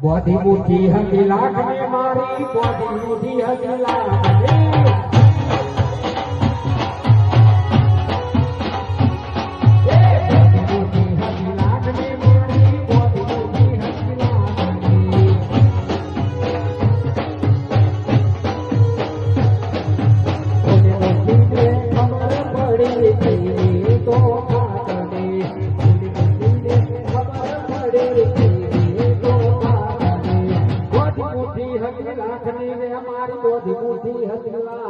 બોધી બુદ્ધિ હતી લાખ ને મારી બોધી બુદ્ધિ હતી લાખ ને हमारी बोधी बुद्धि हथिला